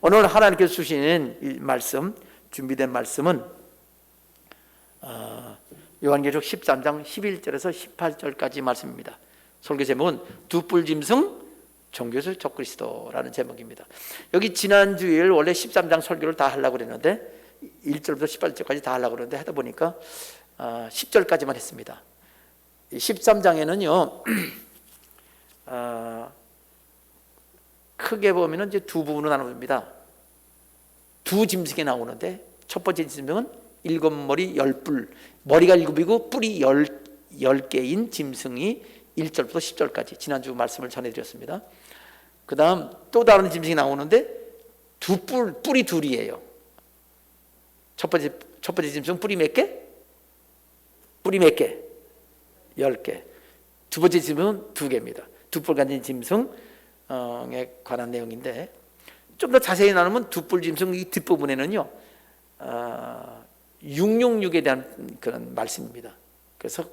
오늘 하나님께서 주신 이 말씀, 준비된 말씀은 요한계시록 13장 11절에서 18절까지 말씀입니다. 설교 제목은 두뿔짐승 종교적 적그리스도라는 제목입니다. 여기 지난 주일 원래 13장 설교를 다 하려고 그랬는데 1절부터 18절까지 다 하려고 그랬는데 하다 보니까 10절까지만 했습니다. 13장에는요 크게 보면 이제 두 부분으로 나눕니다. 두 짐승이 나오는데 첫 번째 짐승은 일곱 머리 열 뿔, 머리가 일곱이고 뿔이 열 개인 짐승이 1절부터 10절까지 지난주 말씀을 전해드렸습니다. 그 다음 또 다른 짐승이 나오는데 뿔이 둘이에요. 첫 번째 짐승 뿔이 몇 개? 뿔이 몇 개? 10개. 두 번째 짐승은 2개입니다. 두 뿔 가진 짐승에 관한 내용인데 좀 더 자세히 나누면 두 뿔 짐승 이 뒷부분에는요 666에 대한 그런 말씀입니다. 그래서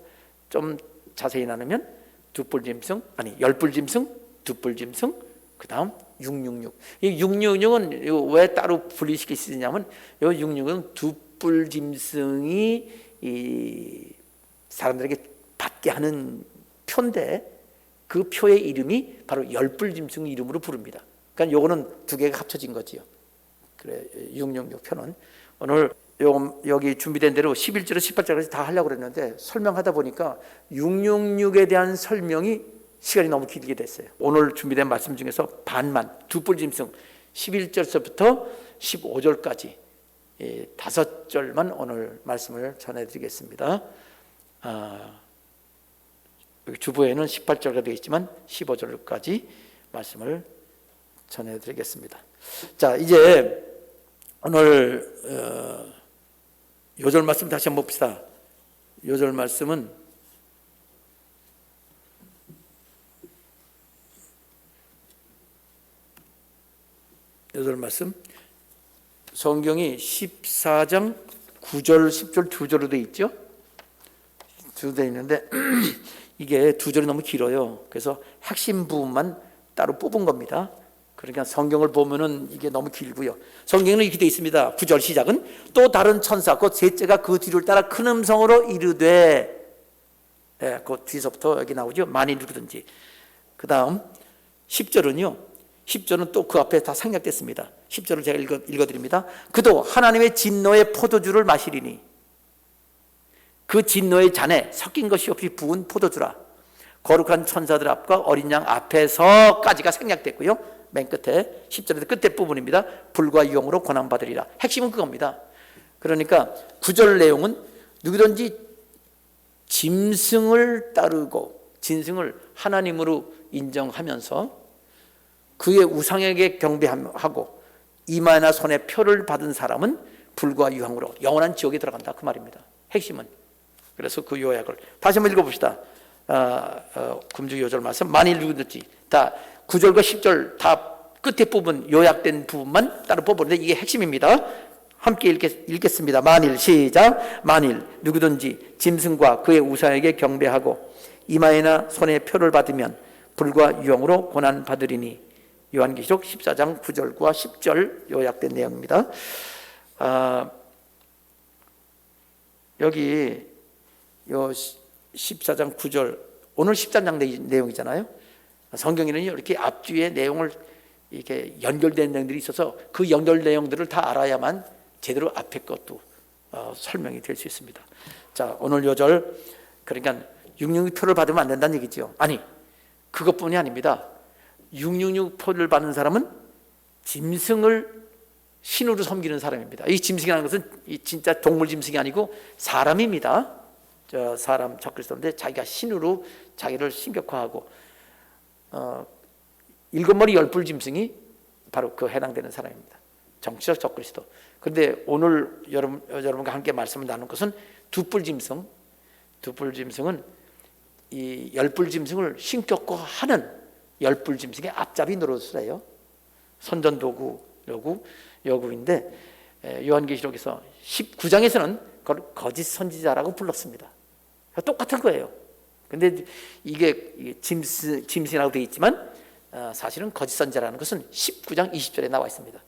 좀 자세히 나누면 두 뿔 짐승, 열 뿔 짐승, 두 뿔 짐승, 그 다음 666. 이 666은 왜 따로 분리시킬 수 있냐면 이 666은 두 뿔 짐승이 이 사람들에게 받게 하는 표인데 그 표의 이름이 바로 열 뿔 짐승 이름으로 부릅니다. 그러니까 요거는 두 개가 합쳐진 거지요. 그래 666 표는 오늘 여기 준비된 대로 11절에서 18절까지 다 하려고 그랬는데 설명하다 보니까 666에 대한 설명이 시간이 너무 길게 됐어요. 오늘 준비된 말씀 중에서 반만 두 뿔 짐승 11절서부터 15절까지 5절만 오늘 말씀을 전해드리겠습니다. 여기 주보에는 18절가 되어 있지만 15절까지 말씀을 전해드리겠습니다. 자, 이제 오늘 요절 말씀 다시 한번 봅시다. 요절 말씀은 요절 말씀 성경이 14장 9절 10절 두 절로 되어 있죠. 두 되어 있는데 이게 두 절이 너무 길어요. 그래서 핵심 부분만 따로 뽑은 겁니다. 그러니까 성경을 보면은 이게 너무 길고요. 성경에는 이렇게 되어 있습니다. 9절 시작은 또 다른 천사 곧 셋째가 그 뒤를 따라 큰 음성으로 이르되, 그 뒤서부터 여기 나오죠. 만일 누구든지. 그 다음 10절은요. 10절은 또 그 앞에 다 생략됐습니다. 10절을 제가 읽어드립니다. 그도 하나님의 진노의 포도주를 마시리니 그 진노의 잔에 섞인 것이 없이 부은 포도주라. 거룩한 천사들 앞과 어린 양 앞에서까지가 생략됐고요. 맨 끝에 10절에서 끝에 부분입니다. 불과 유형으로 고난받으리라. 핵심은 그겁니다. 그러니까 9절 내용은 누구든지 짐승을 따르고 짐승을 하나님으로 인정하면서 그의 우상에게 경배하고 이마나 손에 표를 받은 사람은 불과 유황으로 영원한 지옥에 들어간다. 그 말입니다. 핵심은. 그래서 그 요약을 다시 한번 읽어봅시다. 금주 요절 말씀 만일 누구든지 다 9절과 10절 다 끝에 부분 요약된 부분만 따로 뽑았는데 이게 핵심입니다. 함께 읽겠습니다. 만일 시작. 만일 누구든지 짐승과 그의 우상에게 경배하고 이마에나 손에 표를 받으면 불과 유형으로 고난받으리니. 요한계시록 14장 9절과 10절 요약된 내용입니다. 여기 요 14장 9절 오늘 13장 내용이잖아요. 성경에는 이렇게 앞뒤에 내용을 이렇게 연결된 내용들이 있어서 그 연결 내용들을 다 알아야만 제대로 앞에 것도 설명이 될 수 있습니다. 자, 오늘 요절 그러니까 666표를 받으면 안 된다는 얘기죠. 아니, 그것뿐이 아닙니다. 666표를 받는 사람은 짐승을 신으로 섬기는 사람입니다. 이 짐승이라는 것은 진짜 동물 짐승이 아니고 사람입니다. 사람 적그리스도인데 자기가 신으로 자기를 신격화하고 일곱 머리 열 뿔 짐승이 바로 그 해당되는 사람입니다. 정치적 적그리스도. 그런데 오늘 여러분과 함께 말씀을 나눈 것은 두 뿔 짐승. 두 뿔 짐승은 이 열 뿔 짐승을 신격화하는 열 뿔 짐승의 앞잡이 노릇을 선전도구 여구인데 요한계시록에서 19장에서는 그걸 거짓 선지자라고 불렀습니다. 똑같은 거예요. 근데 이게 짐승이라고 되어 있지만 사실은 거짓 선지자라는 것은 19장 20절에 나와 있습니다.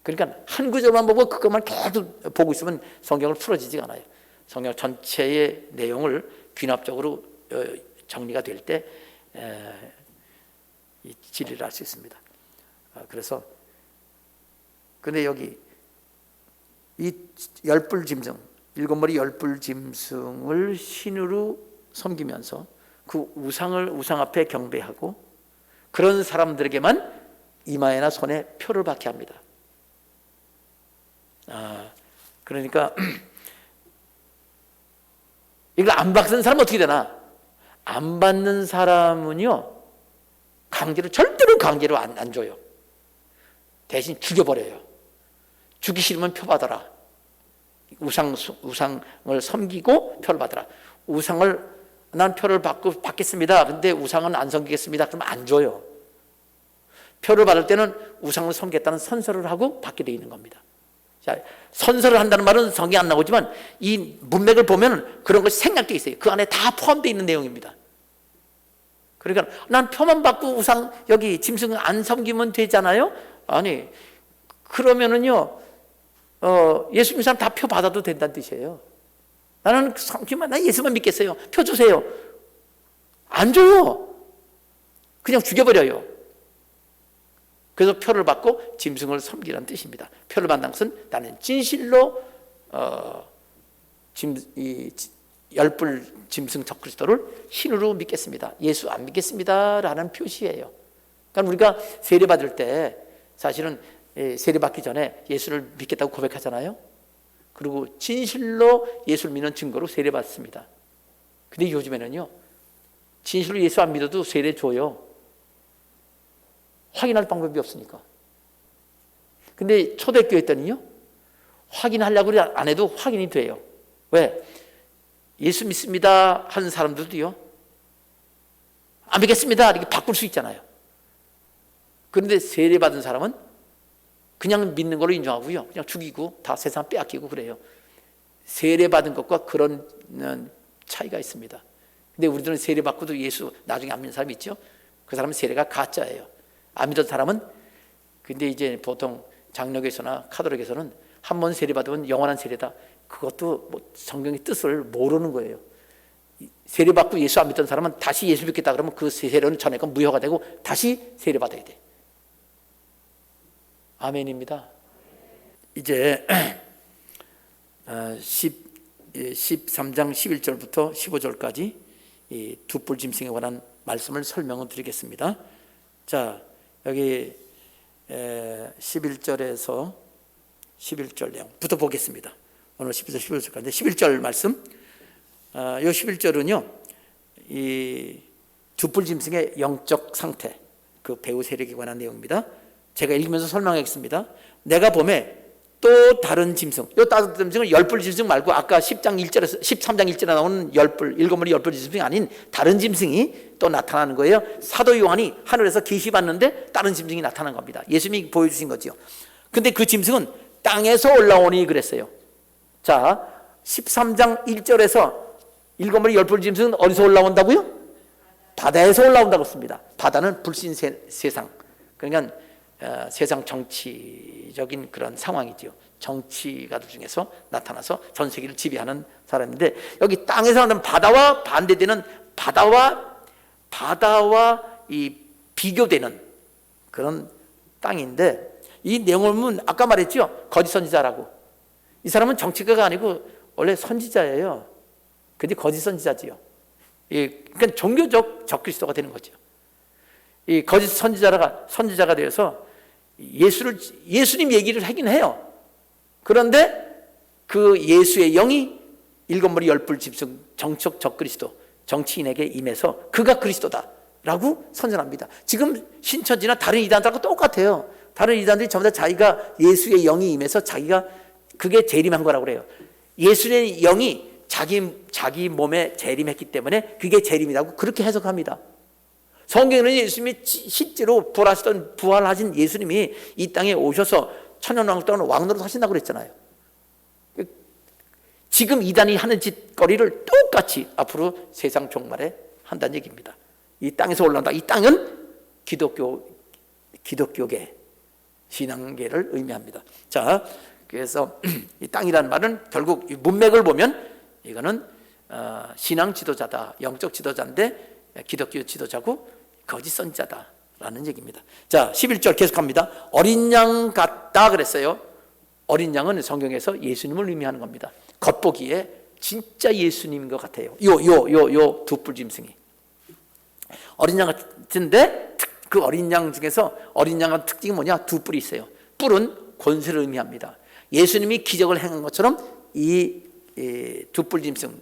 그러니까 한 구절만 보고 그것만 계속 보고 있으면 성경을 풀어지지가 않아요. 성경 전체의 내용을 귀납적으로 정리가 될 때 이 진리를 알 수 있습니다. 그래서 근데 여기 이 열불 짐승, 일곱 머리 열불 짐승을 신으로 섬기면서 그 우상 앞에 경배하고 그런 사람들에게만 이마에나 손에 표를 받게 합니다. 그러니까 이걸 안 받는 사람은 어떻게 되나? 안 받는 사람은요, 절대로 강제로 안 줘요. 대신 죽여버려요. 죽기 싫으면 표 받아라. 우상을 섬기고 표를 받아라. 난 표를 받겠습니다. 근데 우상은 안 섬기겠습니다. 그러면 안 줘요. 표를 받을 때는 우상을 섬기겠다는 선서를 하고 받게 되어 있는 겁니다. 자, 선서를 한다는 말은 성경에 안 나오지만 이 문맥을 보면 그런 것이 생략되어 있어요. 그 안에 다 포함되어 있는 내용입니다. 그러니까 난 표만 받고 여기 짐승 안 섬기면 되잖아요. 아니, 그러면은요, 예수 믿는 사람 다 표 받아도 된다는 뜻이에요. 나는 나 예수만 믿겠어요. 표 주세요. 안 줘요. 그냥 죽여버려요. 그래서 표를 받고 짐승을 섬기라는 뜻입니다. 표를 받는 것은 나는 진실로 열불 짐승 적그리스도를 신으로 믿겠습니다. 예수 안 믿겠습니다라는 표시예요. 그러니까 우리가 세례 받을 때 사실은 세례 받기 전에 예수를 믿겠다고 고백하잖아요. 그리고 진실로 예수를 믿는 증거로 세례 받습니다. 근데 요즘에는요, 진실로 예수 안 믿어도 세례 줘요. 확인할 방법이 없으니까. 근데 초대교회 때는요, 확인하려고 안 해도 확인이 돼요. 왜? 예수 믿습니다 하는 사람들도요, 안 믿겠습니다 이렇게 바꿀 수 있잖아요. 그런데 세례 받은 사람은 그냥 믿는 걸로 인정하고요, 그냥 죽이고 다 세상 빼앗기고 그래요. 세례 받은 것과 그런 차이가 있습니다. 근데 우리들은 세례 받고도 예수 나중에 안 믿는 사람이 있죠. 그 사람은 세례가 가짜예요. 안 믿은 사람은, 근데 이제 보통 장로교에서나 카톨릭에서는 한 번 세례 받으면 영원한 세례다. 그것도 성경의 뜻을 모르는 거예요. 세례 받고 예수 안 믿던 사람은 다시 예수 믿겠다 그러면 그 세례는 전에 건 무효가 되고 다시 세례 받아야 돼. 아멘입니다. 이제 13장 11절부터 15절까지 이 두뿔 짐승에 관한 말씀을 설명을 드리겠습니다. 자, 여기 11절에서 11절 내용부터 보겠습니다. 오늘 11절 11절까지 11절 말씀. 이 11절은요, 이 두뿔 짐승의 영적 상태, 그 배후 세력에 관한 내용입니다. 제가 읽으면서 설명하겠습니다. 내가 봄에 또 다른 짐승, 이 다른 짐승은 열뿔 짐승 말고 아까 13장 1절에 나오는 일곱 머리 열뿔 짐승이 아닌 다른 짐승이 또 나타나는 거예요. 사도 요한이 하늘에서 계시 봤는데 다른 짐승이 나타난 겁니다. 예수님이 보여주신 거죠. 근데 그 짐승은 땅에서 올라오니 그랬어요. 자, 13장 1절에서 일곱 머리 열뿔 짐승은 어디서 올라온다고요? 바다에서 올라온다고 씁니다. 바다는 불신 세상, 그러니까 세상 정치적인 그런 상황이죠. 정치가들 중에서 나타나서 전 세계를 지배하는 사람인데, 여기 땅에서 하는 바다와 반대되는 바다와 이 비교되는 그런 땅인데, 이 내용을 보면 아까 말했죠. 거짓 선지자라고. 이 사람은 정치가가 아니고 원래 선지자예요. 근데 거짓 선지자지요. 그러니까 종교적 적그리스도가 되는 거죠. 이 거짓 선지자가 되어서 예수님 얘기를 하긴 해요. 그런데 그 예수의 영이 일곱 머리 열뿔 짐승 정적 적그리스도 정치인에게 임해서 그가 그리스도다라고 선전합니다. 지금 신천지나 다른 이단들하고 똑같아요. 다른 이단들이 전부 다 자기가 예수의 영이 임해서 그게 재림한 거라고 그래요. 예수의 영이 자기 몸에 재림했기 때문에 그게 재림이라고 그렇게 해석합니다. 성경에는 예수님이 실제로 부활하신 예수님이 이 땅에 오셔서 천년왕국 동안 왕노릇 하신다고 그랬잖아요. 지금 이단이 하는 짓거리를 똑같이 앞으로 세상 종말에 한다는 얘기입니다. 이 땅에서 올라온다. 이 땅은 기독교계, 신앙계를 의미합니다. 자, 그래서 이 땅이라는 말은 결국 이 문맥을 보면 이거는 신앙 지도자다, 영적 지도자인데 기독교 지도자고 거짓 선지자다라는 얘기입니다. 자, 11절 계속합니다. 어린 양 같다 그랬어요. 어린 양은 성경에서 예수님을 의미하는 겁니다. 겉보기에 진짜 예수님인 것 같아요. 요 두 뿔 짐승이 어린 양 같은데, 그 어린 양 중에서 어린 양의 특징이 뭐냐? 두 뿔이 있어요. 뿔은 권세를 의미합니다. 예수님이 기적을 행한 것처럼 이 두 뿔 짐승,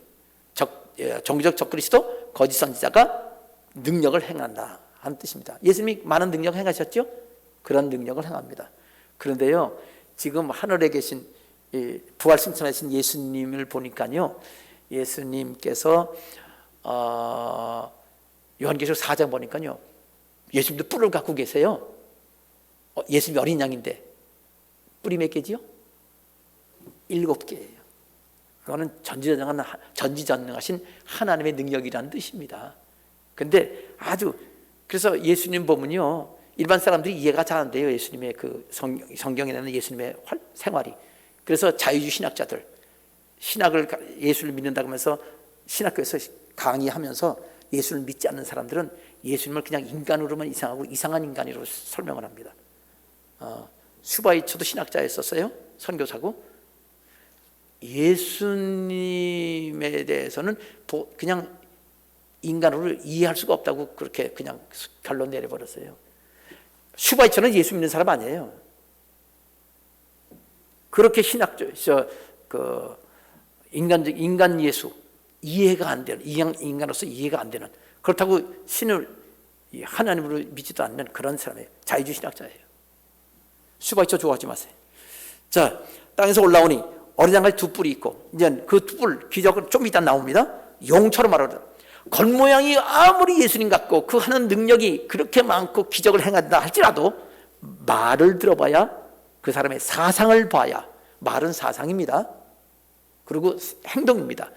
정기적 적그리스도, 거짓 선지자가 능력을 행한다 하는 뜻입니다. 예수님이 많은 능력을 행하셨죠? 그런 능력을 행합니다. 그런데요, 지금 하늘에 계신 부활 승천하신 예수님을 보니까요, 예수님께서 요한계시록 4장 보니까요, 예수님도 뿔을 갖고 계세요. 예수님이 어린 양인데 뿔이 몇 개지요? 7개예요. 그거는 전지전능하신 하나님의 능력이라는 뜻입니다. 근데 그래서 예수님 보면요, 일반 사람들이 이해가 잘 안 돼요. 예수님의 그 성경에 나오는 예수님의 생활이. 그래서 자유주의 신학자들, 예수를 믿는다고 하면서 신학교에서 강의하면서 예수를 믿지 않는 사람들은 예수님을 그냥 인간으로만 이상한 인간으로 설명을 합니다. 슈바이처도 신학자였었어요. 선교사고. 예수님에 대해서는 그냥 인간으로 이해할 수가 없다고 그렇게 그냥 결론 내려버렸어요. 슈바이처는 예수 믿는 사람 아니에요. 그렇게 인간 예수 이해가 안 되는, 인간으로서 이해가 안 되는, 그렇다고 신을 하나님으로 믿지도 않는 그런 사람이에요. 자유주의 신학자예요. 슈바이처 좋아하지 마세요. 자, 땅에서 올라오니 어린 양같이 두 뿔이 있고, 이제 그 두 뿔 기적은 좀 이따 나옵니다. 용처럼 말하더라. 겉모양이 아무리 예수님 같고 그 하는 능력이 그렇게 많고 기적을 행한다 할지라도 말을 들어봐야, 그 사람의 사상을 봐야, 말은 사상입니다. 그리고 행동입니다.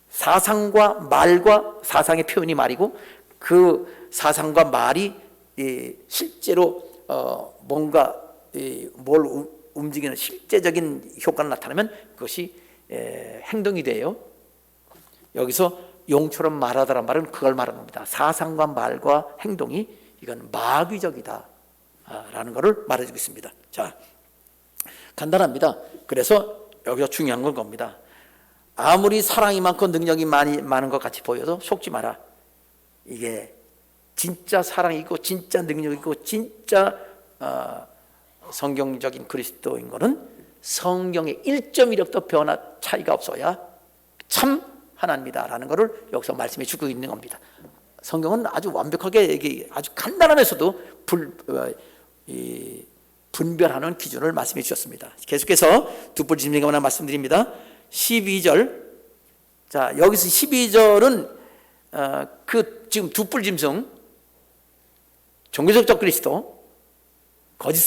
사상과 말과, 사상의 표현이 말이고, 그 사상과 말이 실제로 뭔가 뭘 움직이는 실제적인 효과가 나타나면 그것이 행동이 돼요. 여기서 용처럼 말하더란 말은 그걸 말하는 겁니다. 사상과 말과 행동이 이건 마귀적이다 라는 것을 말해주고 있습니다. 자, 간단합니다. 그래서 여기서 중요한 건 겁니다. 아무리 사랑이 많고 능력이 많은 것 같이 보여도 속지 마라. 이게 진짜 사랑이고 진짜 능력이고 진짜 성경적인 그리스도인 거는 성경의 1.1획도 변화 차이가 없어야 참 하나님이다라는 것을 여기서 말씀해 주고 있는 겁니다. 성경은 아주 완벽하게, 아주 간단하면서도 분별하는 기준을 말씀해 주셨습니다. 계속해서 두 뿔 짐승에 관한 말씀드립니다. 12절. 자, 여기서 12절은 지금 두 뿔 짐승, 종교적 적그리스도, 거짓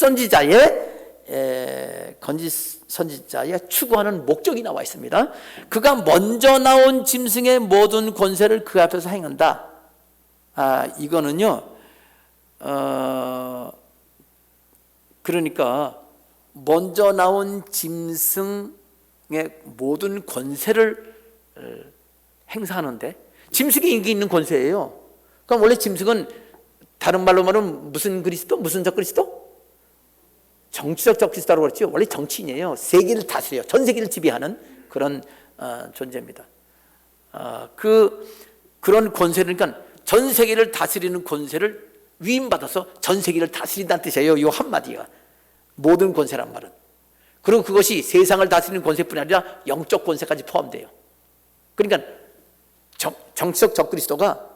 선지자의 추구하는 목적이 나와 있습니다. 그가 먼저 나온 짐승의 모든 권세를 그 앞에서 행한다. 이거는요, 그러니까 먼저 나온 짐승의 모든 권세를 행사하는데, 짐승이 인기 있는 권세예요. 그럼 원래 짐승은 다른 말로 말하면 무슨 그리스도? 무슨 적그리스도? 정치적 적그리스도라고 그랬죠. 원래 정치인이에요. 세계를 다스려요. 전 세계를 지배하는 그런 존재입니다. 그런 권세를, 그러니까 전 세계를 다스리는 권세를 위임받아서 전 세계를 다스린다는 뜻이에요. 이 한마디가 모든 권세란 말은. 그리고 그것이 세상을 다스리는 권세뿐이 아니라 영적 권세까지 포함돼요. 그러니까 정치적 적그리스도가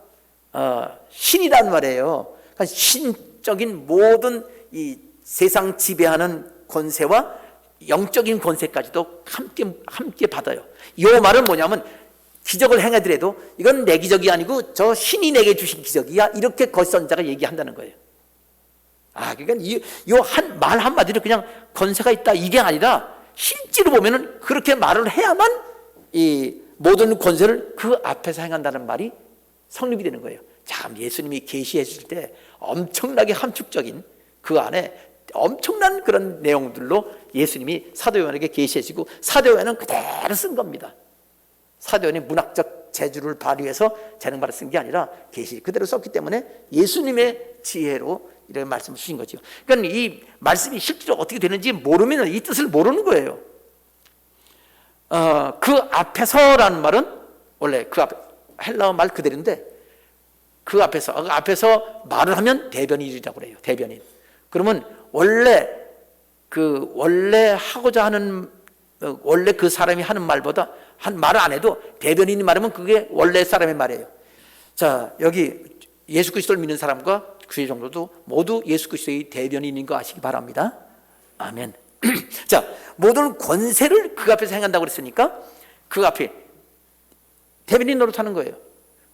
신이란 말이에요. 그러니까 신적인 모든 이 세상 지배하는 권세와 영적인 권세까지도 함께 받아요. 이 말은 뭐냐면, 기적을 행하더라도 이건 내 기적이 아니고 저 신이 내게 주신 기적이야, 이렇게 거짓 선지자가 얘기한다는 거예요. 그러니까 말 한마디로 그냥 권세가 있다 이게 아니라, 실제로 보면은 그렇게 말을 해야만 이 모든 권세를 그 앞에서 행한다는 말이 성립이 되는 거예요. 참, 예수님이 계시해 줄 때 엄청나게 함축적인 그 안에 엄청난 그런 내용들로 예수님이 사도 요한에게 계시해주고 사도 요한은 그대로 쓴 겁니다. 사도 요한이 문학적 재주를 발휘해서 재능발을 쓴 게 아니라 계시 그대로 썼기 때문에 예수님의 지혜로 이런 말씀을 주신 거죠. 그러니까 이 말씀이 실제로 어떻게 되는지 모르면 이 뜻을 모르는 거예요. 그 앞에서라는 말은 원래 그 앞에 헬라어 말 그대로인데 그 앞에서 말을 하면 대변인이라고 그래요. 대변인. 그러면 원래 하고자 하는 원래 그 사람이 하는 말보다 한 말을 안 해도 대변인이 말하면 그게 원래 사람의 말이에요. 자, 여기 예수 그리스도를 믿는 사람과 그의 정도도 모두 예수 그리스도의 대변인인 거 아시기 바랍니다. 아멘. 자, 모든 권세를 그 앞에서 행한다고 그랬으니까 그 앞에 대변인 노릇하는 거예요.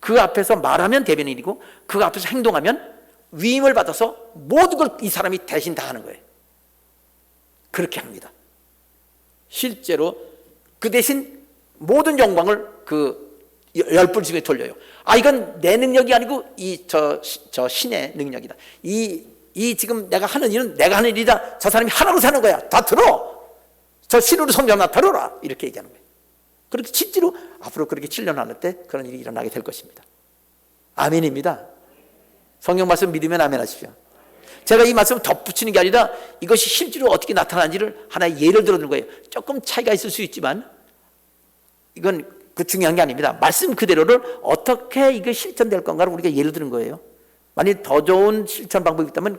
그 앞에서 말하면 대변인이고 그 앞에서 행동하면 위임을 받아서 모든 걸 이 사람이 대신 다 하는 거예요. 그렇게 합니다. 실제로 그 대신 모든 영광을 그 열불중에 돌려요. 이건 내 능력이 아니고 저 신의 능력이다. 이 지금 내가 하는 일은 내가 하는 일이다. 저 사람이 하나로 사는 거야. 다 들어. 저 신으로 섬겨나 들어라. 이렇게 얘기하는 거예요. 그렇게 실제로 앞으로 그렇게 7년 할 때 그런 일이 일어나게 될 것입니다. 아멘입니다. 성경 말씀 믿으면 아멘 하십시오. 제가 이 말씀을 덧붙이는 게 아니라 이것이 실제로 어떻게 나타나는지를 하나의 예를 들어드는 거예요. 조금 차이가 있을 수 있지만 이건 그 중요한 게 아닙니다. 말씀 그대로를 어떻게 이게 실천될 건가를 우리가 예를 드는 거예요. 만약 더 좋은 실천 방법이 있다면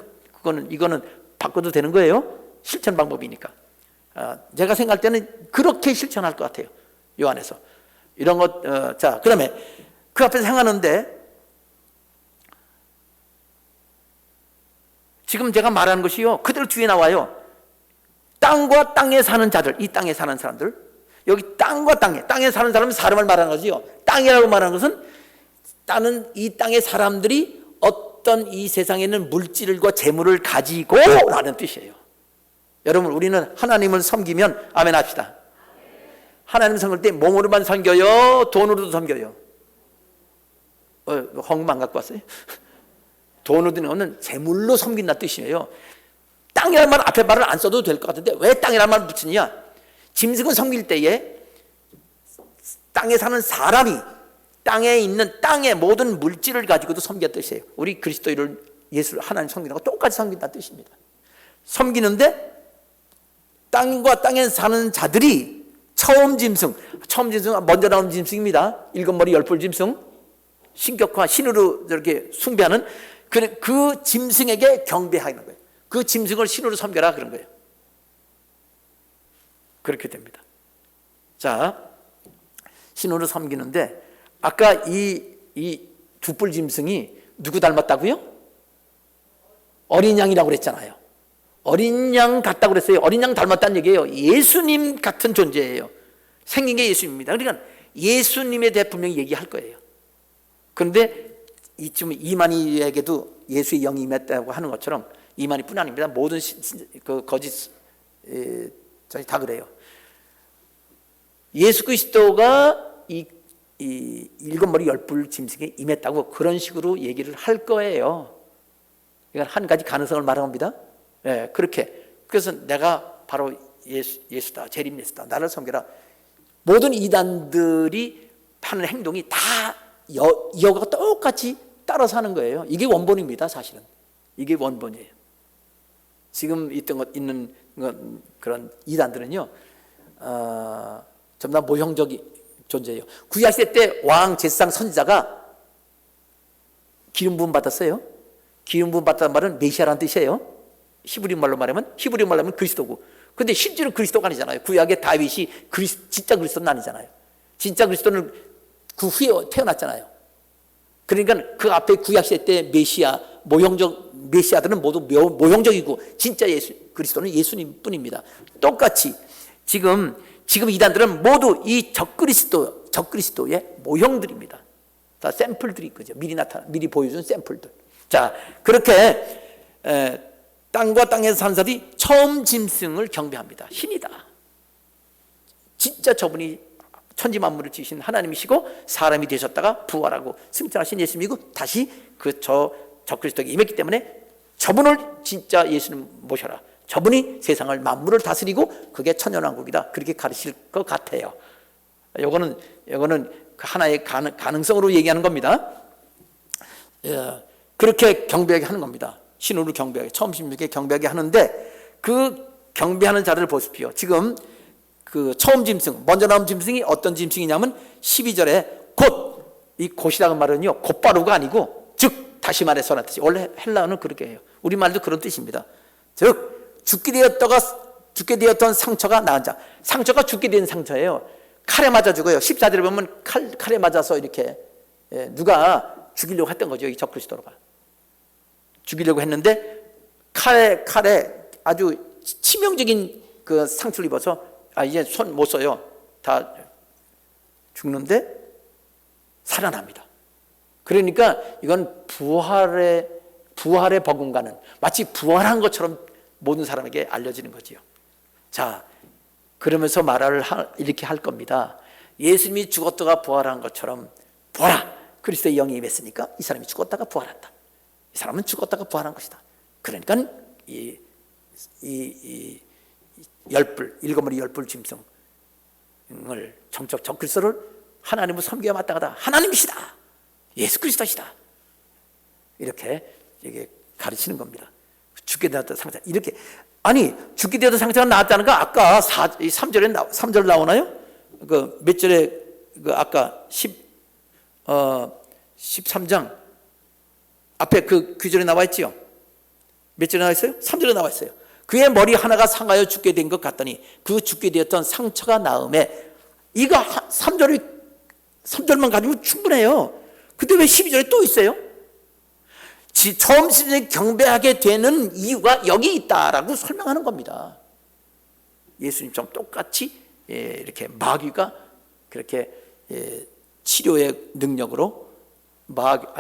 이거는 바꿔도 되는 거예요. 실천 방법이니까. 제가 생각할 때는 그렇게 실천할 것 같아요. 요 안에서 이런 것. 자, 그다음에 그 앞에서 행하는데 지금 제가 말하는 것이요 그대로 뒤에 나와요. 땅과 땅에 사는 자들, 이 땅에 사는 사람들. 여기 땅과 땅에 사는 사람은 사람을 말하는 거지요. 땅이라고 말하는 것은 이 땅의 사람들이 어떤 이 세상에 있는 물질과 재물을 가지고 라는 뜻이에요. 여러분, 우리는 하나님을 섬기면 아멘 합시다. 하나님 섬길 때 몸으로만 섬겨요? 돈으로도 섬겨요? 헌금 안 갖고 왔어요? 돈으로는 재물로 섬긴다는 뜻이에요. 땅이라는 말 앞에 말을 안 써도 될 것 같은데 왜 땅이라는 말을 붙이느냐? 짐승을 섬길 때에 땅에 사는 사람이 땅에 있는 땅의 모든 물질을 가지고도 섬긴다는 뜻이에요. 우리 그리스도를 예수를 하나님 섬기는 거 똑같이 섬긴다는 뜻입니다. 섬기는데 땅과 땅에 사는 자들이 처음 짐승 먼저 나온 짐승입니다. 일곱 머리 열뿔 짐승, 신격화 신으로 저렇게 숭배하는 그 짐승에게 경배하는 거예요. 그 짐승을 신으로 섬겨라 그런 거예요. 그렇게 됩니다. 자, 신으로 섬기는데 아까 이 두뿔 짐승이 누구 닮았다고요? 어린 양이라고 그랬잖아요. 어린 양 같다고 그랬어요. 어린 양 닮았다는 얘기예요. 예수님 같은 존재예요. 생긴 게 예수님입니다. 그러니까 예수님에 대해 분명히 얘기할 거예요. 그런데 이쯤 이만희에게도 예수의 영이 임했다고 하는 것처럼 이만희뿐 아닙니다. 모든 그 거짓 저희 다 그래요. 예수 그리스도가 이 일곱 머리 열뿔 짐승에 임했다고 그런 식으로 얘기를 할 거예요. 이건 한 가지 가능성을 말합니다. 네, 그렇게. 그래서 내가 바로 예수다, 재림 예수다, 나를 섬겨라. 모든 이단들이 하는 행동이 다 여가 똑같이 따라서 하는 거예요. 이게 원본입니다, 사실은. 이게 원본이에요. 지금 있는 그런 이단들은요, 전부 다 모형적인 존재예요. 구약시대 때 왕, 제사장, 선지자가 기름 부음 받았어요. 기름 부음 받았다는 말은 메시아라는 뜻이에요. 히브리 말로 말하면 그리스도고. 근데 실제로 그리스도가 아니잖아요. 구약의 다윗이 진짜 그리스도는 아니잖아요. 진짜 그리스도는 그 후에 태어났잖아요. 그러니까 그 앞에 구약시대 때 모형적 메시아들은 모두 모형적이고 진짜 그리스도는 예수님 뿐입니다. 똑같이 지금 이단들은 모두 이 적그리스도의 모형들입니다. 다 샘플들이 그죠. 미리 보여준 샘플들. 자, 그렇게 땅과 땅에서 사는 사람이 처음 짐승을 경배합니다. 신이다. 진짜 저분이 천지 만물을 지으신 하나님이시고 사람이 되셨다가 부활하고 승천하신 예수님이고 다시 적그리스도에게 임했기 때문에 저분을 진짜 예수님 모셔라. 저분이 세상을 만물을 다스리고 그게 천년왕국이다. 그렇게 가르칠 것 같아요. 요거는 하나의 가능성으로 얘기하는 겁니다. 예, 그렇게 경배하게 하는 겁니다. 신우를 경배하게, 처음 16에 경배하게 하는데 그 경배하는 자를 보십시오. 지금 그 처음 짐승, 먼저 나온 짐승이 어떤 짐승이냐면 12절에 이 곧이라는 말은요, 곧바로가 아니고 즉 다시 말해서 라는 뜻이, 원래 헬라어는 그렇게 해요. 우리말도 그런 뜻입니다. 즉 죽게 되었던 상처가 나은 자. 상처가 죽게 된 상처예요. 칼에 맞아 죽어요. 14절에 보면 칼에 맞아서 이렇게 누가 죽이려고 했던 거죠. 이 적그리스도가 죽이려고 했는데 칼에 아주 치명적인 그 상처를 입어서 이제 손 못 써요. 다 죽는데 살아납니다. 그러니까 이건 부활의 버금가는, 마치 부활한 것처럼 모든 사람에게 알려지는 거지요. 자, 그러면서 말을 이렇게 할 겁니다. 예수님이 죽었다가 부활한 것처럼 보라, 그리스도의 영이 임했으니까 이 사람이 죽었다가 부활한다. 이 사람은 죽었다가 부활한 것이다. 그러니까 이 일곱머리 열불 짐승을 적 그리스도를 하나님을 섬겨야 마땅하다. 하나님이시다. 예수 그리스도시다. 이렇게 가르치는 겁니다. 죽게 되었던 상처, 이렇게, 아니 죽게 되었던 상처가 나왔다는 거 아까 3절 나오나요? 그 몇 절에 그 아까 13장 앞에 그 규절에 나와 있지요. 몇 절에 나와 있어요? 3절에 나와 있어요. 그의 머리 하나가 상하여 죽게 된 것 같더니 그 죽게 되었던 상처가 나음에, 이거 3절만 가지고 충분해요. 근데 왜 12절에 또 있어요? 처음 시즌에 경배하게 되는 이유가 여기 있다라고 설명하는 겁니다. 예수님처럼 똑같이 이렇게 마귀가 그렇게 치료의 능력으로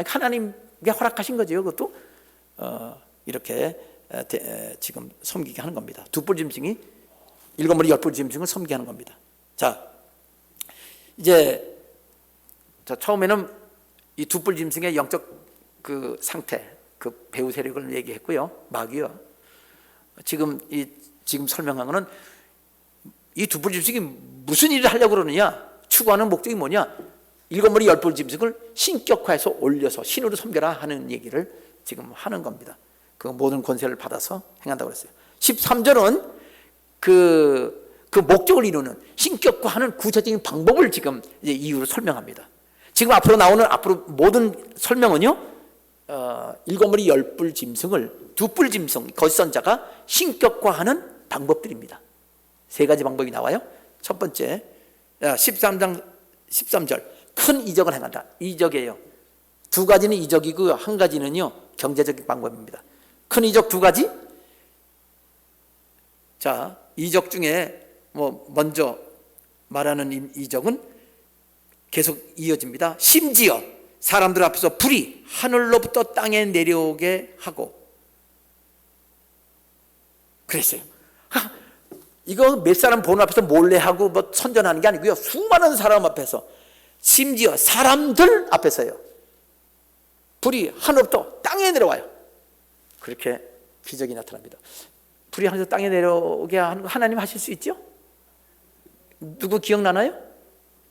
하나님께 허락하신 거죠. 그것도 이렇게 지금 섬기게 하는 겁니다. 두뿔 짐승이 일곱머리 열뿔 짐승을 섬기게 하는 겁니다. 자, 이제 처음에는 이 두뿔 짐승의 영적 그 상태, 그 배후 세력을 얘기했고요. 마귀요. 지금 설명한 거는 이 두뿔 짐승이 무슨 일을 하려고 그러느냐, 추구하는 목적이 뭐냐, 일곱머리 열뿔 짐승을 신격화해서 올려서 신으로 섬겨라 하는 얘기를 지금 하는 겁니다. 그 모든 권세를 받아서 행한다고 그랬어요. 13절은 그 목적을 이루는 신격화하는 구체적인 방법을 지금 이제 이유로 설명합니다. 지금 앞으로 나오는 모든 설명은요, 일곱머리 열뿔 짐승을 두뿔 짐승 거짓선자가 신격화하는 방법들입니다. 세 가지 방법이 나와요. 첫 번째, 13장 13절, 큰 이적을 행한다. 이적이에요. 두 가지는 이적이고 한 가지는요, 경제적인 방법입니다. 큰 이적 두 가지. 자, 이적 중에 먼저 말하는 이적은 계속 이어집니다. 심지어 사람들 앞에서 불이 하늘로부터 땅에 내려오게 하고 그랬어요. 이거 몇 사람 보는 앞에서 몰래 하고 선전하는 게 아니고요, 수많은 사람 앞에서, 심지어 사람들 앞에서요, 불이 하늘로부터 땅에 내려와요. 그렇게 기적이 나타납니다. 불이 하늘에서 땅에 내려오게 하는 거 하나님 하실 수 있죠? 누구 기억나나요?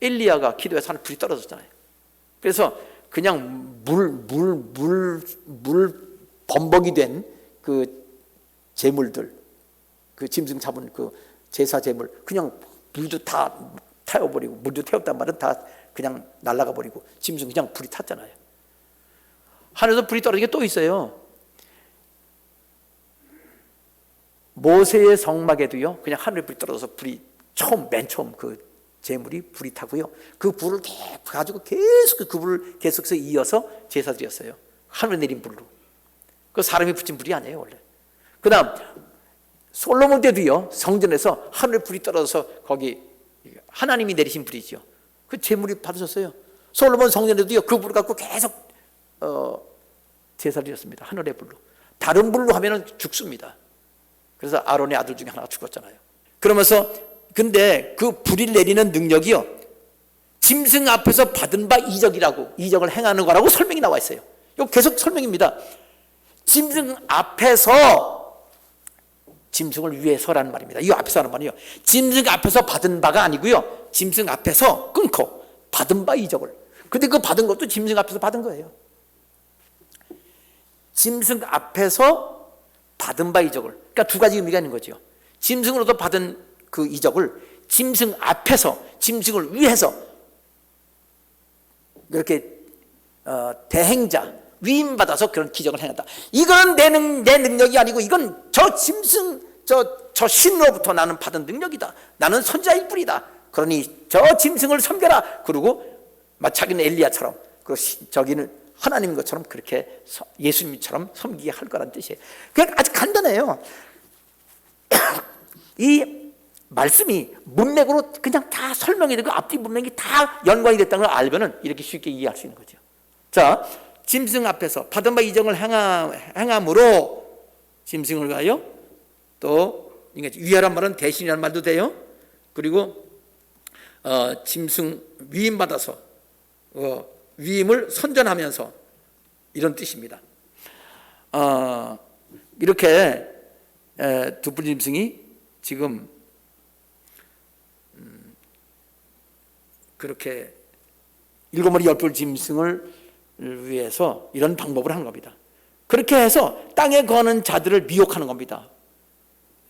엘리야가 기도해서 하늘 불이 떨어졌잖아요. 그래서 그냥 물 범벅이 된 그 재물들, 그 짐승 잡은 그 제사 재물, 그냥 물도 다 태워버리고, 물도 태웠단 말은 다 그냥 날아가 버리고, 짐승 그냥 불이 탔잖아요. 하늘에서 불이 떨어진 게 또 있어요. 모세의 성막에도요, 그냥 하늘에 불이 떨어져서 맨 처음 그 재물이 불이 타고요, 그 불을 가지고 계속 그 불을 계속해서 이어서 제사 드렸어요. 하늘에 내린 불로. 그 사람이 붙인 불이 아니에요, 원래. 그 다음 솔로몬 때도요, 성전에서 하늘에 불이 떨어져서 거기 하나님이 내리신 불이죠. 그 재물이 받으셨어요. 솔로몬 성전에도요, 그 불을 갖고 계속 제사 드렸습니다. 하늘의 불로. 다른 불로 하면은 죽습니다. 그래서 아론의 아들 중에 하나가 죽었잖아요. 그러면서 근데 그 불이 내리는 능력이요, 짐승 앞에서 받은 바 이적을 행하는 거라고 설명이 나와 있어요. 이거 계속 설명입니다. 짐승 앞에서 짐승을 위해서라는 말입니다. 이 앞에서 하는 말이요. 짐승 앞에서 받은 바가 아니고요. 짐승 앞에서 끊고 받은 바 이적을. 근데 그 받은 것도 짐승 앞에서 받은 거예요. 짐승 앞에서 받은 바 이적을. 그러니까 두 가지 의미가 있는 거죠. 짐승으로부터 받은 그 이적을 짐승 앞에서, 짐승을 위해서 이렇게 대행자, 위임받아서 그런 기적을 행한다. 이건 내 능력이 아니고 이건 저 짐승, 저 신으로부터 나는 받은 능력이다. 나는 선자일 뿐이다. 그러니 저 짐승을 섬겨라. 그리고 자기는 엘리야처럼, 그리고 저기는 하나님인 것처럼 그렇게 예수님처럼 섬기게 할 거란 뜻이에요. 그게 아주 간단해요. 이 말씀이 문맥으로 그냥 다 설명이 되고 앞뒤 문맥이 다 연관이 됐다는 걸 알면은 이렇게 쉽게 이해할 수 있는 거죠. 자, 짐승 앞에서 받은 바 이적을 행함으로 짐승을 가요. 또 위하란 말은 대신이라는 말도 돼요. 그리고 짐승 위임받아서 위임을 선전하면서 이런 뜻입니다. 이렇게 두 뿔 짐승이 지금 그렇게 일곱 머리 열 뿔 짐승을 위해서 이런 방법을 한 겁니다. 그렇게 해서 땅에 거하는 자들을 미혹하는 겁니다.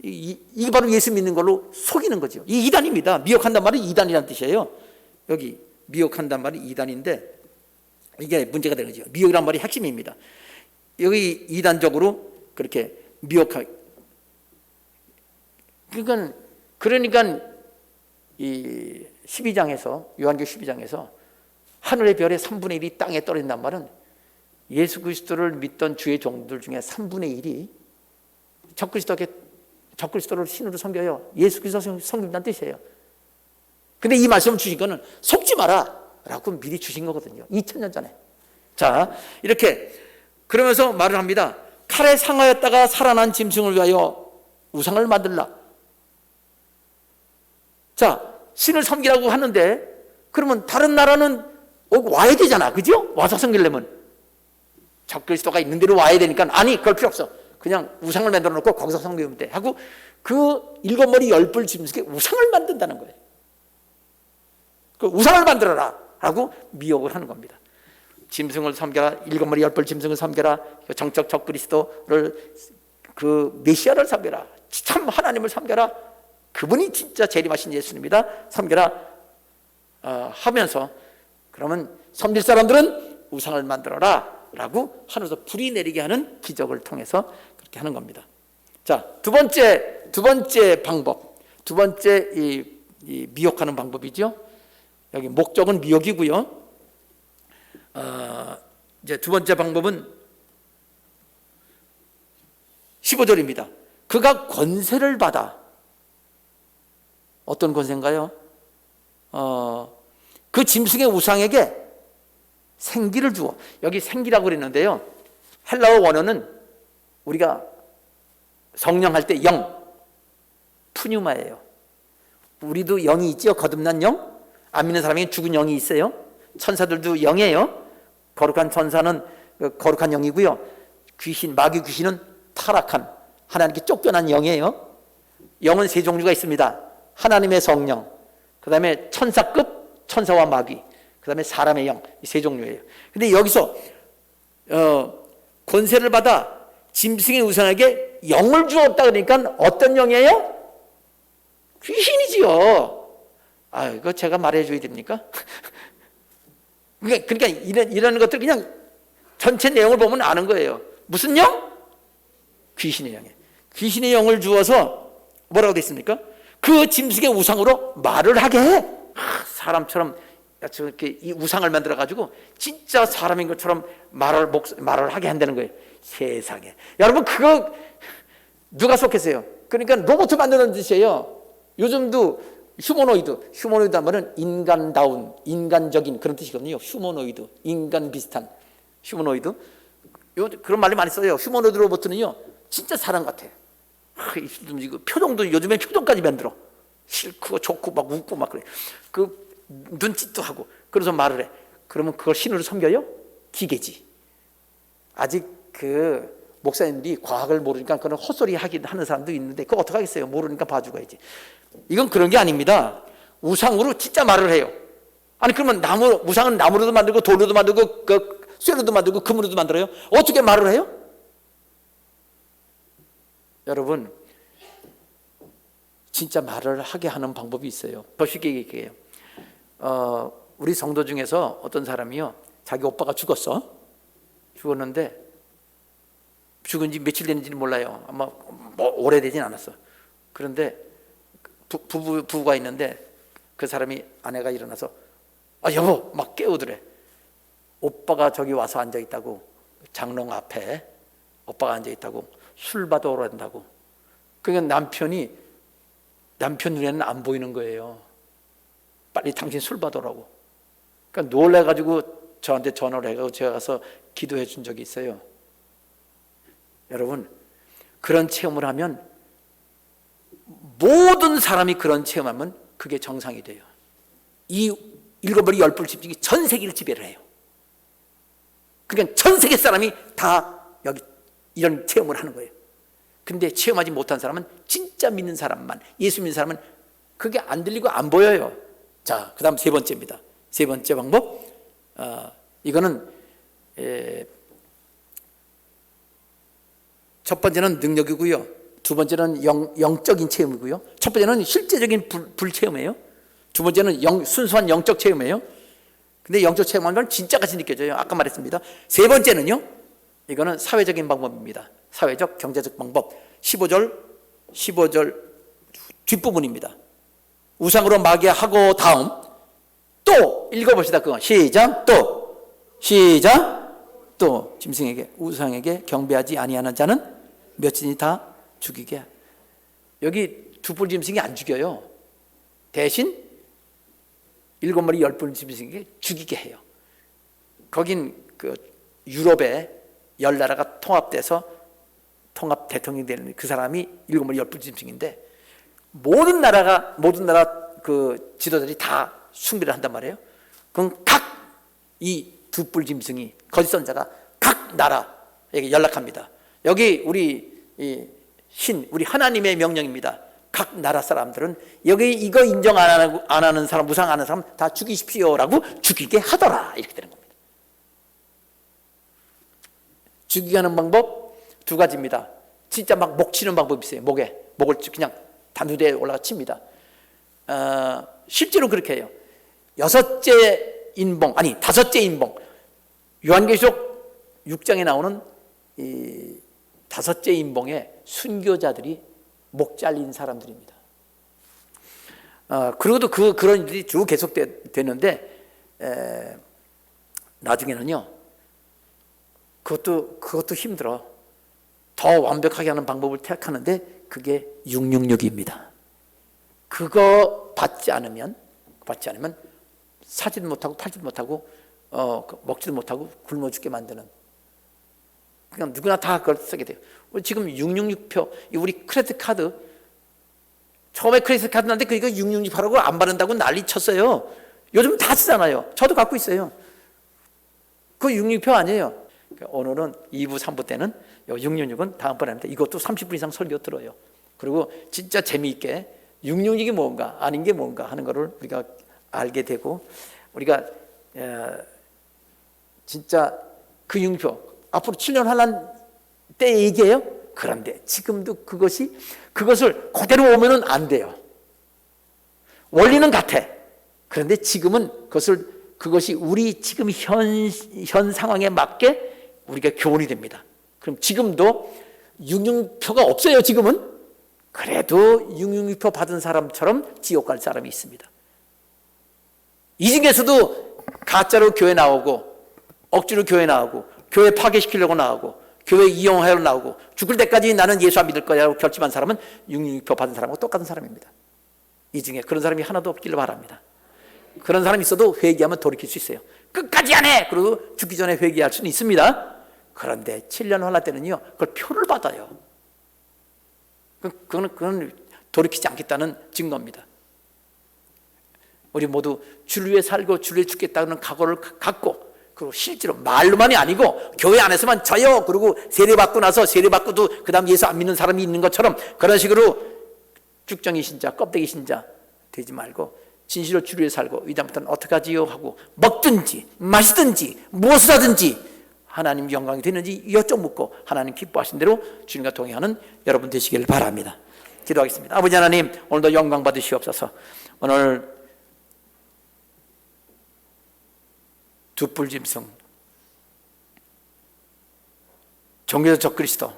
이게 바로 예수 믿는 걸로 속이는 거죠. 이 이단입니다. 미혹한단 말이 이단이라는 뜻이에요. 여기 미혹한단 말이 이단인데 이게 문제가 되는 거죠. 미혹이란 말이 핵심입니다. 여기 이단적으로 그렇게 미혹하기. 그러니까 이 12장에서 요한계시록 12장에서 하늘의 별의 3분의 1이 땅에 떨어진단 말은 예수 그리스도를 믿던 주의 종들 중에 3분의 1이 적그리스도를 신으로 섬겨요. 예수 그리스도 섬긴다는 뜻이에요. 근데 이 말씀을 주신 거는 속지 마라 라고 미리 주신 거거든요. 2000년 전에. 자, 이렇게 그러면서 말을 합니다. 칼에 상하였다가 살아난 짐승을 위하여 우상을 만들라. 자, 신을 섬기라고 하는데 그러면 다른 나라는 와야 되잖아. 그죠? 와서 섬기려면 적그리스도가 있는 데로 와야 되니까 아니 그럴 필요 없어. 그냥 우상을 만들어 놓고 거기서 섬기면 돼 하고 그 일곱 머리 열 뿔 짐승에 우상을 만든다는 거예요. 그 우상을 만들어라 하고 미혹을 하는 겁니다. 짐승을 섬겨라. 일곱 머리 열 뿔 짐승을 섬겨라. 정적 적그리스도를 그 메시아를 섬겨라. 참 하나님을 섬겨라. 그분이 진짜 재림하신 예수님이다. 섬겨라 하면서 그러면 섬길 사람들은 우상을 만들어라 라고 하늘에서 불이 내리게 하는 기적을 통해서 그렇게 하는 겁니다. 자, 두 번째 방법, 두 번째 이 미혹하는 방법이죠. 여기 목적은 미혹이고요. 이제 두 번째 방법은 15절입니다. 그가 권세를 받아. 어떤 권세인가요? 그 짐승의 우상에게 생기를 주어. 여기 생기라고 그랬는데요. 헬라어 원어는 우리가 성령할 때 영, 푸뉴마예요. 우리도 영이 있죠. 거듭난 영. 안 믿는 사람이 죽은 영이 있어요. 천사들도 영이에요. 거룩한 천사는 거룩한 영이고요. 마귀 귀신은 타락한 하나님께 쫓겨난 영이에요. 영은 세 종류가 있습니다. 하나님의 성령, 그 다음에 천사급 천사와 마귀, 그 다음에 사람의 영, 이 세 종류예요. 근데 여기서 권세를 받아 짐승의 우상에게 영을 주었다 그러니까 어떤 영이에요? 귀신이지요. 이거 제가 말해줘야 됩니까? 그러니까 이런 것들 그냥 전체 내용을 보면 아는 거예요. 무슨 영? 귀신의 영이에요. 귀신의 영을 주어서 뭐라고 돼 있습니까? 그 짐승의 우상으로 말을 하게 해. 사람처럼 이렇게 이 우상을 만들어 가지고 진짜 사람인 것처럼 말을 하게 한다는 거예요. 세상에. 여러분 그거 누가 속했어요? 그러니까 로봇 만드는 뜻이에요. 요즘도 휴머노이드 하면은 인간다운, 인간적인 그런 뜻이거든요. 휴머노이드, 인간 비슷한 휴머노이드. 그런 말을 많이 써요. 휴머노이드 로봇은요, 진짜 사람 같아요. 표정도 요즘에 표정까지 만들어. 싫고 좋고 막 웃고 막 그래. 그 눈짓도 하고 그래서 말을 해. 그러면 그걸 신으로 섬겨요? 기계지. 아직 그 목사님들이 과학을 모르니까 그런 헛소리 하는 사람도 있는데 그거 어떡하겠어요? 모르니까 봐주고야지. 이건 그런 게 아닙니다. 우상으로 진짜 말을 해요. 아니 그러면 우상은 나무로도 만들고 돌로도 만들고 쇠로도 만들고 금으로도 만들어요. 어떻게 말을 해요? 여러분, 진짜 말을 하게 하는 방법이 있어요. 더 쉽게 얘기해요. 우리 성도 중에서 어떤 사람이요, 자기 오빠가 죽었는데 죽은 지 며칠 됐는지는 몰라요. 아마 오래되진 않았어. 그런데 부부가 있는데 그 사람이, 아내가 일어나서 여보 막 깨우더래. 오빠가 저기 와서 앉아있다고, 장롱 앞에 오빠가 앉아있다고, 술 받아오라 한다고. 그러니까 남편 눈에는 안 보이는 거예요. 빨리 당신 술 받아오라고. 그러니까 놀래가지고 저한테 전화를 해가지고 제가 가서 기도해 준 적이 있어요. 여러분, 그런 체험을 하면, 모든 사람이 그런 체험하면 그게 정상이 돼요. 이 일곱머리 열불 집중이 전 세계를 지배를 해요. 그러니까 전 세계 사람이 다 여기 이런 체험을 하는 거예요. 근데 체험하지 못한 사람은, 진짜 믿는 사람만, 예수 믿는 사람은 그게 안 들리고 안 보여요. 자, 그 다음 세 번째입니다. 세 번째 방법, 이거는 첫 번째는 능력이고요, 두 번째는 영적인 체험이고요, 첫 번째는 실제적인 불체험이에요. 두 번째는 순수한 영적 체험이에요. 근데 영적 체험하는 건 진짜같이 느껴져요. 아까 말했습니다. 세 번째는요, 이거는 사회적인 방법입니다. 사회적, 경제적 방법. 15절 뒷부분입니다. 우상으로 마귀하고 다음 또 읽어봅시다. 그거 시작. 또 짐승에게, 우상에게 경배하지 아니하는 자는 몇이니 다 죽이게. 여기 두뿔 짐승이 안 죽여요. 대신 일곱 머리 열뿔 짐승에게 죽이게 해요. 거긴 유럽에 10나라가 통합돼서 통합 대통령이 되는 그 사람이 일곱 머리 열뿔 짐승인데, 모든 나라 그 지도자들이 다 숭배를 한단 말이에요. 그럼 각 이 두뿔 짐승이, 거짓 선자가 각 나라에게 연락합니다. 여기 우리 하나님의 명령입니다. 각 나라 사람들은 여기 이거 인정 안 하는 사람, 무상 안 하는 사람 다 죽이십시오라고 죽이게 하더라. 이렇게 되는 겁니다. 죽이게 하는 방법 두 가지입니다. 진짜 막 목 치는 방법이 있어요. 목을 그냥 단두대에 올라가 칩니다. 실제로 그렇게 해요. 다섯째 인봉. 요한계시록 6장에 나오는 이 다섯째 인봉의 순교자들이 목 잘린 사람들입니다. 그리고도 그런 일이 쭉 계속되는데, 나중에는요, 그것도 힘들어. 더 완벽하게 하는 방법을 택하는데, 그게 666입니다. 그거 받지 않으면 사지도 못하고 팔지도 못하고 먹지도 못하고 굶어 죽게 만드는, 그냥 누구나 다 그걸 쓰게 돼요. 지금 666표, 우리 크레딧 카드, 처음에 크레딧 카드 나는데 그거 666하라고 안 받는다고 난리 쳤어요. 요즘 다 쓰잖아요. 저도 갖고 있어요. 그거 666표 아니에요. 오늘은 2부 3부 때는 666은 다음번에 합니다. 이것도 30분 이상 설교 들어요. 그리고 진짜 재미있게 666이 뭔가 아닌 게 뭔가 하는 거를 우리가 알게 되고, 우리가 진짜 그 666표 앞으로 7년 환란 때 얘기해요. 그런데 지금도 그것을 그대로 오면은 안 돼요. 원리는 같아. 그런데 지금은 그것이 우리 지금 현 상황에 맞게 우리가 교훈이 됩니다. 그럼 지금도 666표가 없어요. 지금은. 그래도 666표 받은 사람처럼 지옥 갈 사람이 있습니다. 이 중에서도 가짜로 교회 나오고, 억지로 교회 나오고, 교회 파괴시키려고 나오고, 교회 이용하려고 나오고, 죽을 때까지 나는 예수 안 믿을 거야라고 결심한 사람은 666표 받은 사람하고 똑같은 사람입니다. 이 중에 그런 사람이 하나도 없기를 바랍니다. 그런 사람이 있어도 회개하면 돌이킬 수 있어요. 끝까지 안 해! 그리고 죽기 전에 회개할 수는 있습니다. 그런데 7년 환란 때는요, 그걸 표를 받아요. 그건 돌이키지 않겠다는 증거입니다. 우리 모두 주를 위해 살고 주를 위해 죽겠다는 각오를 갖고 그리고 실제로 말로만이 아니고 교회 안에서만 저요 그리고 세례받고 나서 세례받고도 그 다음 예수 안 믿는 사람이 있는 것처럼 그런 식으로 쭉정이 신자 껍데기 신자 되지 말고 진실로 주를 위해 살고 이다음부터는 어떡하지요 하고 먹든지 마시든지 무엇을 하든지 하나님 영광이 되는지 여쭤 묻고 하나님 기뻐하신 대로 주님과 동행하는 여러분 되시기를 바랍니다. 기도하겠습니다. 아버지 하나님, 오늘도 영광 받으시옵소서. 오늘 두뿔짐승 종교적 적그리스도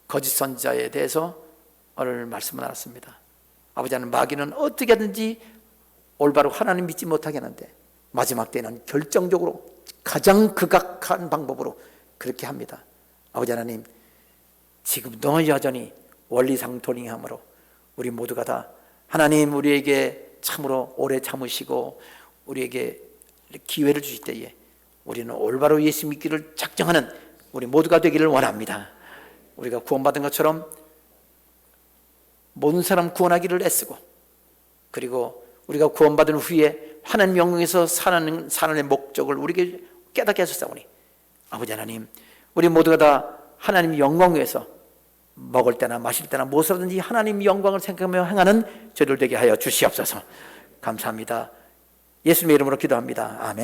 거짓 선지자에 대해서 오늘 말씀을 나눴습니다. 아버지 하나님, 마귀는 어떻게 하든지 올바로 하나님 믿지 못하게 하는데 마지막 때는 결정적으로 가장 극악한 방법으로 그렇게 합니다. 아버지 하나님, 지금도 여전히 원리상 도링함으로 우리 모두가 다 하나님 우리에게 참으로 오래 참으시고 우리에게 기회를 주실 때에 우리는 올바로 예수 믿기를 작정하는 우리 모두가 되기를 원합니다. 우리가 구원받은 것처럼 모든 사람 구원하기를 애쓰고 그리고 우리가 구원받은 후에 하나님 영광에서 사는 삶의 목적을 우리에게 깨닫게 하셨사오니 아버지 하나님, 우리 모두가 다 하나님 영광 위해서 먹을 때나 마실 때나 무엇을 하든지 하나님 영광을 생각하며 행하는 저들 되게 하여 주시옵소서. 감사합니다. 예수님의 이름으로 기도합니다. 아멘.